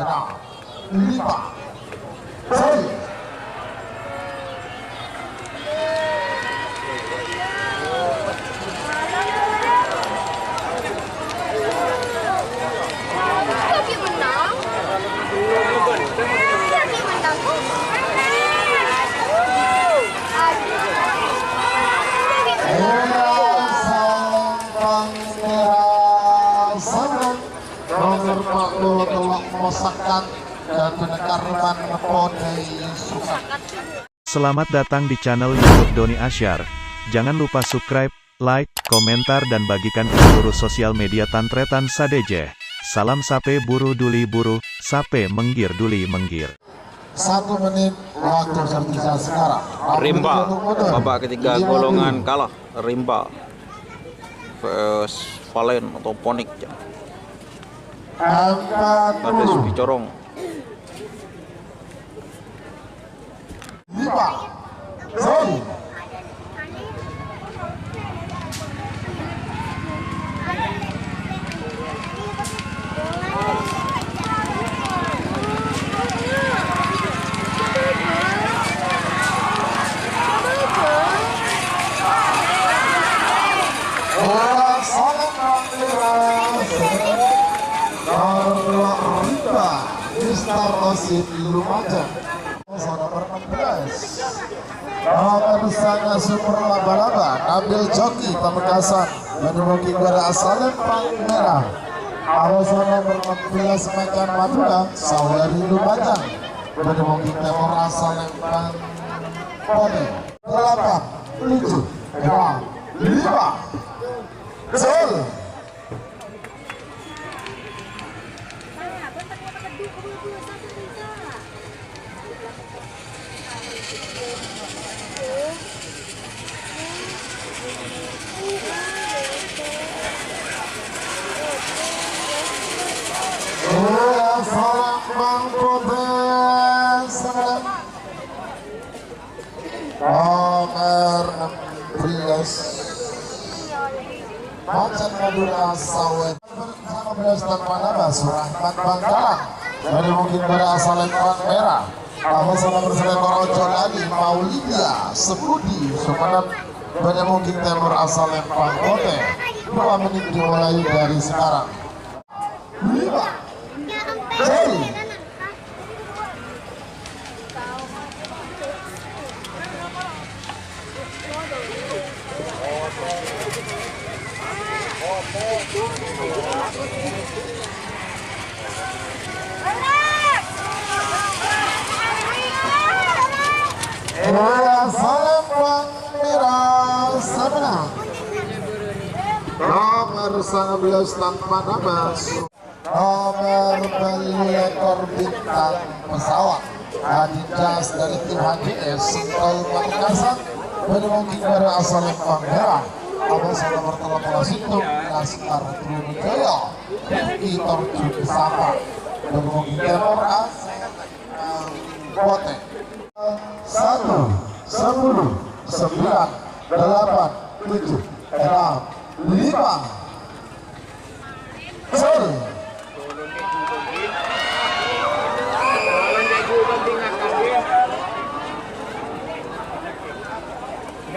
Kena 5 sorry. Telah memasakkan dan menekarkan Podai Sukat. Selamat datang di channel YouTube Doni Asyar. Jangan lupa subscribe, like, komentar dan bagikan ke seluruh sosial media Tantretan Sadeje. Salam sape buru duli buru, sape menggir duli menggir. 1 menit waktu tersisa sekarang. Rimba, babak ketiga golongan kalah. Rimba vs Valen atau Ponik. Angkat Ada Suki Corong. 5 sorry. Mister Osin Lumajang nomor 16 nomor sana Super Laba-Laba Nabil Joki Pamekasan menemuki juara asal Lempang Merah. Alasan nomor 16 Macan Madura Sawari Lumajang menemuki Timur asal Lempang Pone 8 7 5 Sol. Nomor 16 Macan Madura Sawet bersama Belastan Manaba Surahman Bangkalan dari mungkin berasal Lempang Merah. Sama-sama berselekor Ojo lagi Maulidia Sepudi Sumenep dari mungkin Timur asal Lempang Kote. 2 menit dimulai dari sekarang. 5 sorry. Salam Merah Semenang nomor 19 tanpa nama nomor beli ekor bintang pesawat Adidas dari tim HDS Singkol Pamekasan menemukan juara asal Lempang Merah. Abang nomor 13 itu Laskar Trunijaya Vitor Judisapa menemukan Timur asal Kote 1 10 9 8 7 6 5 sorry.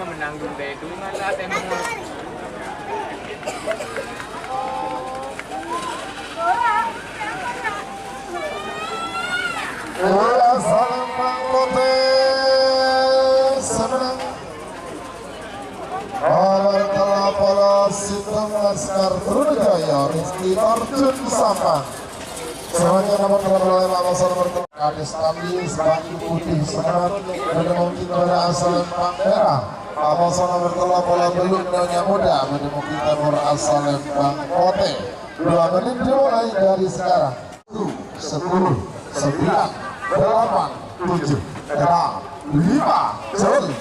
Menanggung bedungan lah tembak. Salam Bangkote Semenang nomor 13 Situng Laskar Trunijaya Rizky Tarjun Sampang semuanya nomor 35 pasal nomor Kades Kamis Batu Putih Semangat menemukan juara asal Lempang Merah. Pasal nomor 30 Belum Nyonya Muda menemukan Timur asal Lempang Kote. 2 menit dimulai dari sekarang. 10 9 8 7 6 5 sorry.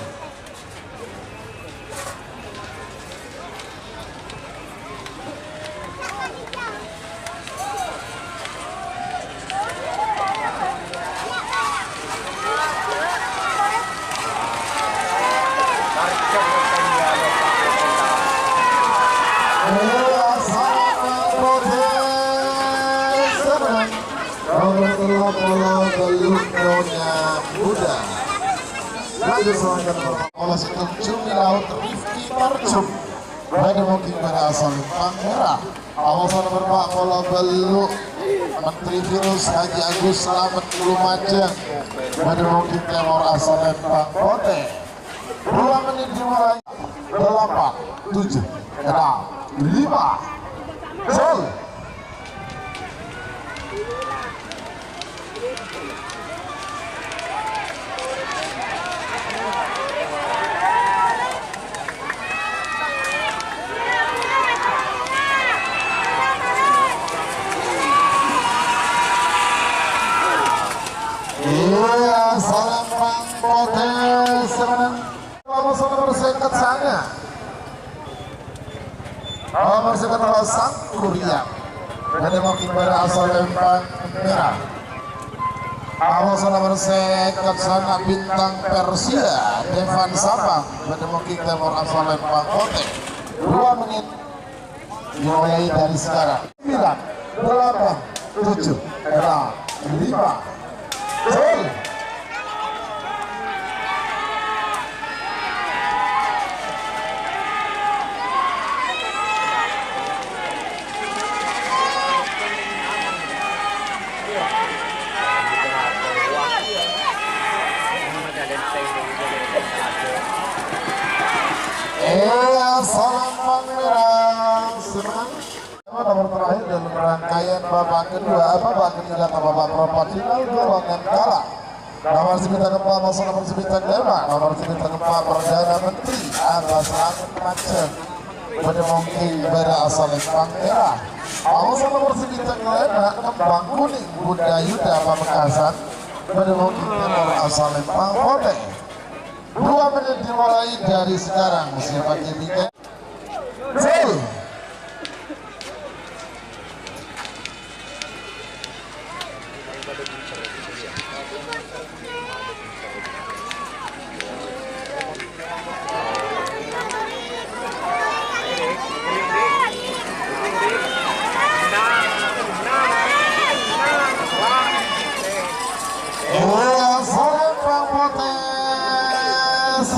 nomor 30 Teluknya Muda. Lalu selanjutnya oleh Situng Cumi Laut Rifki Parjum. Pada mungkin pada asal Lempang Merah. Awasan berpak bola beluk Menteri Virus Haji Agus Selamat Lumajang. Pada mungkin Timur asal Lempang Kote. 2 menit dimulai. 8, 7, 6, 5. Gol. Iya, salam potes sebenarnya. Nomor sekat sana. Nomor sekat Sang Kurian. Ada mungkin pada asal Lempang Merah. Awas nomor sekat sana Bintang Persia Devan Sabang. Pada mungkin Timur asal Lempang Kote. 2 menit dimulai dari sekarang. 9, 8, 7, 6, 5. Gol. Salam Merah senang. Nomor terakhir dalam rangkaian babak kedua, babak ketiga atau babak perempat final golongan kalah. Nomor 9 keempat masuk nomor 9 kelima. Nomor 9 keempat Perdana Menteri Abbas Langit Macet. Pada mungkin pada asal Lempang Merah. Awasan nomor 9 kelima Kembang Kuning Bunda Yuda Pamekasan. Pada mungkin Timur asal Lempang Kote. 2 menit dimulai dari sekarang. Siapa timnya? Gol.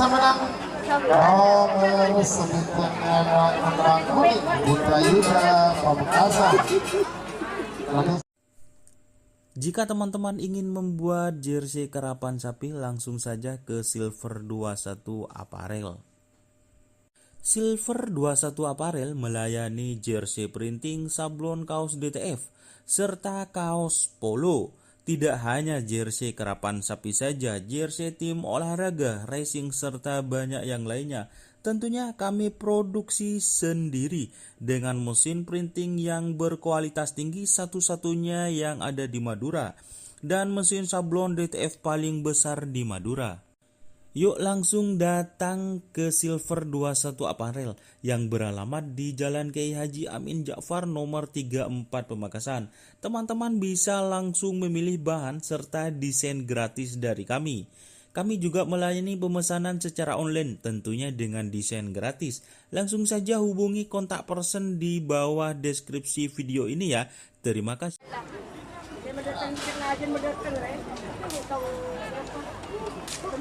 Menang nomor 9 Kembang Kuning Bunda Yuda Pamekasan. Jika teman-teman ingin membuat jersey karapan sapi, langsung saja ke Silver 21 Apparel. Silver 21 Apparel melayani jersey printing, sablon kaos DTF, serta kaos polo. Tidak hanya jersey karapan sapi saja, jersey tim olahraga, racing, serta banyak yang lainnya. Tentunya kami produksi sendiri dengan mesin printing yang berkualitas tinggi, satu-satunya yang ada di Madura, dan mesin sablon DTF paling besar di Madura. Yuk langsung datang ke Silver 21 Apparel yang beralamat di Jalan Kiai Haji Amin Ja'far nomor 34 Pamekasan. Teman-teman bisa langsung memilih bahan serta desain gratis dari kami. Kami juga melayani pemesanan secara online tentunya dengan desain gratis. Langsung saja hubungi kontak person di bawah deskripsi video ini ya. Terima kasih.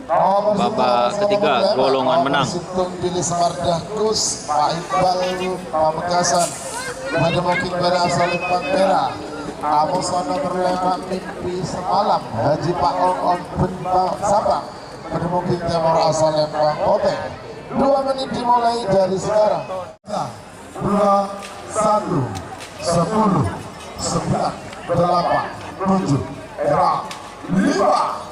Babak ketiga golongan menang. Situng Billy Semardahkus Pak Iqbal Pamekasan. Pada mungkin pada asal Lempang Merah. Amosono berlemak mimpi semalam Haji Pak Ong Bentang Sabang. Pada mungkin Timur asal Lempang Kote. 2 menit dimulai dari sekarang. 2, 1, 10, 9, 8, 7, 5.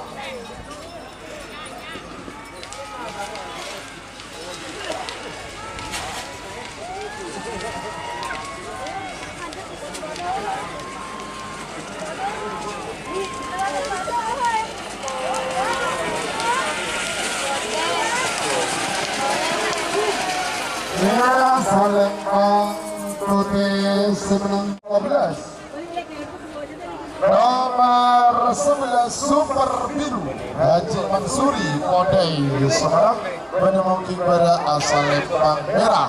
Ya, Lempang Kote semenang 12. Nomor 11 Super Biru Haji Mansuri Kodai Semarang. Pada mungkin pada asal Lempang Merah.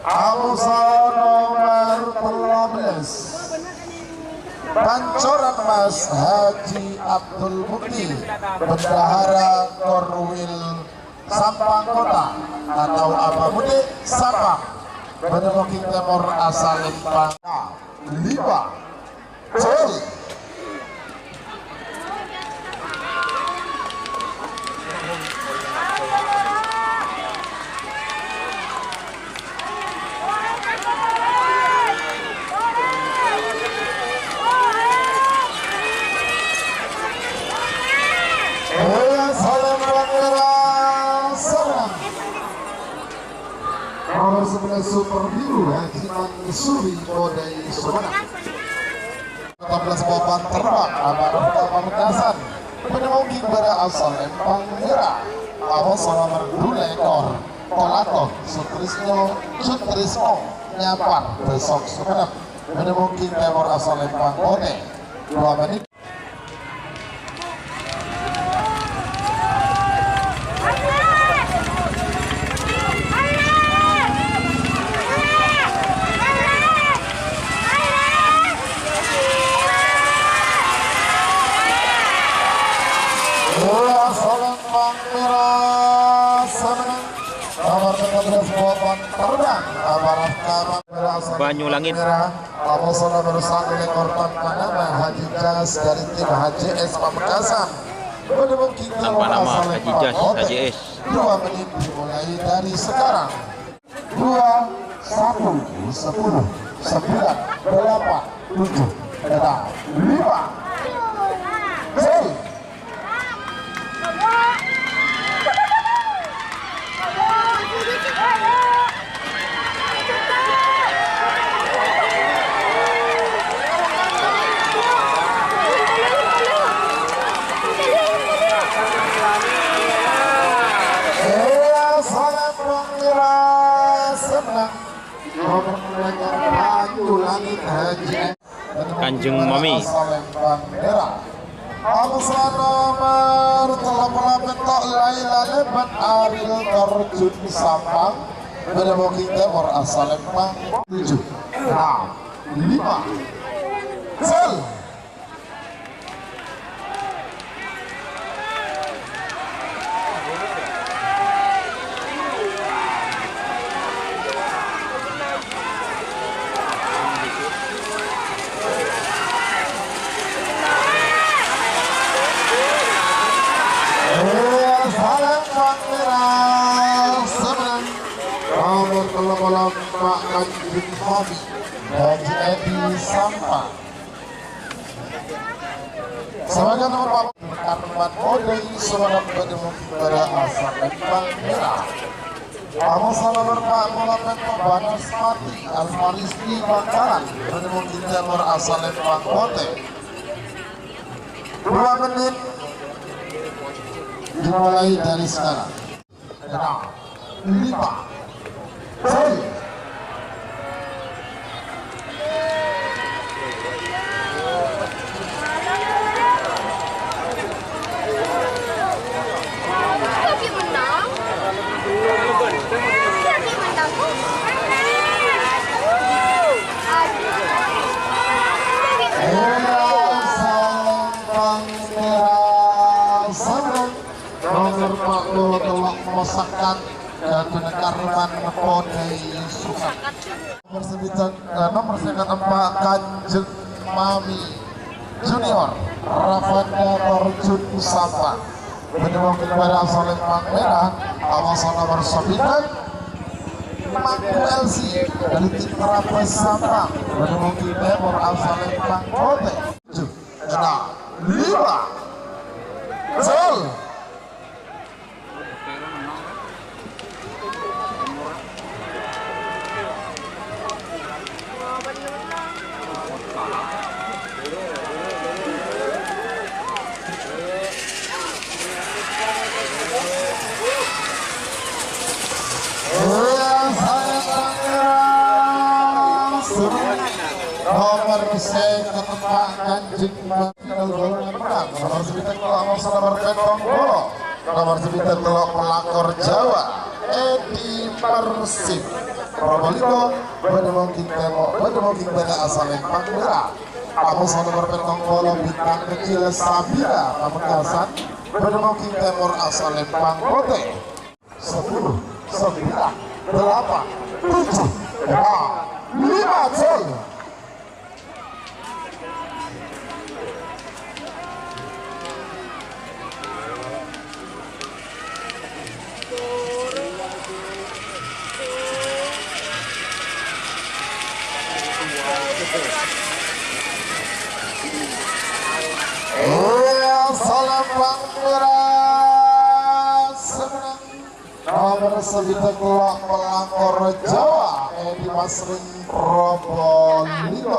Amusa nomor 13 Pancoran Mas Haji Abdul Mukti, Bendahara Korwil Sampang Kota atau apa Mudik Sampang, Benemoking Timur asal Lempang 5 Cel. Nomor 11 Super Biru Haji Mansuri Kodai Sumenep. 14 papan terbang Amanah Pamekasan, Penemoking pada asal Lempang Merah, Awas nomor 2 ekor Kolaton Sutrismo Nyapar Besok Sumenep, Penemoking Timur asal Lempang Kote 2 menit. Lempang Merah Semenang, nomor 13 papan terbang Amanah Pamekasan Banyulangit. Awas nomor 1 ekor tanpa Haji Jas dari tim HJS Pamekasan, Penemoking Tanpa nama Haji Jas HJS. 2 menit dimulai dari sekarang. 2 1 10 9 8 7 5 Hey. Kanjeng Mami. Amusan nomor telah melapetok Laila Lebat Ariel terjun Sampang, Penemoking Timur asal Lempang 7 6 5 Sel. Nomor Pak Kanjeng Mami Haji Edi Sampang. Sebagai nomor Pak Karman Kodai Sumenep, Penemoking pada asal Lempang Merah. Awas nomor Pak Mulapen Banas Mati Almarismi Bangkalan, Penemoking Timur asal Lempang Kote 2 menit dimulai dari sekarang. 5 Hey. Nomor 40 telah memasakkan Karman Kodai Sumenep. Nomor 94 Kanjeng Mami Junior Ravanda terjun Sampang, Penemoking pada asal Lempang Merah. Awas nomor 9 Mangku Elsi dari tim Terapes Sampang, Penemoking Timur asal Lempang Kote 7 6 5 Sol. Nomor saya ketempat Kanjeng golongan menang. Nomor 9 kalau nomor Petong Bolo. Nomor 9 kalau pelakor Jawa Edi Persib Probolinggo, Penemoking Timur, Penemoking pada asal Lempang Merah. Atas nomor petang bola bintang kecil Sabila Pamekasan bernama King Temor asal Lempang Kote 10, 9, 8, 7, 6, 5, coy. Salam Bang Miras nomor sebita kelak pelangkor Jawa Edi Masring Probolinggo.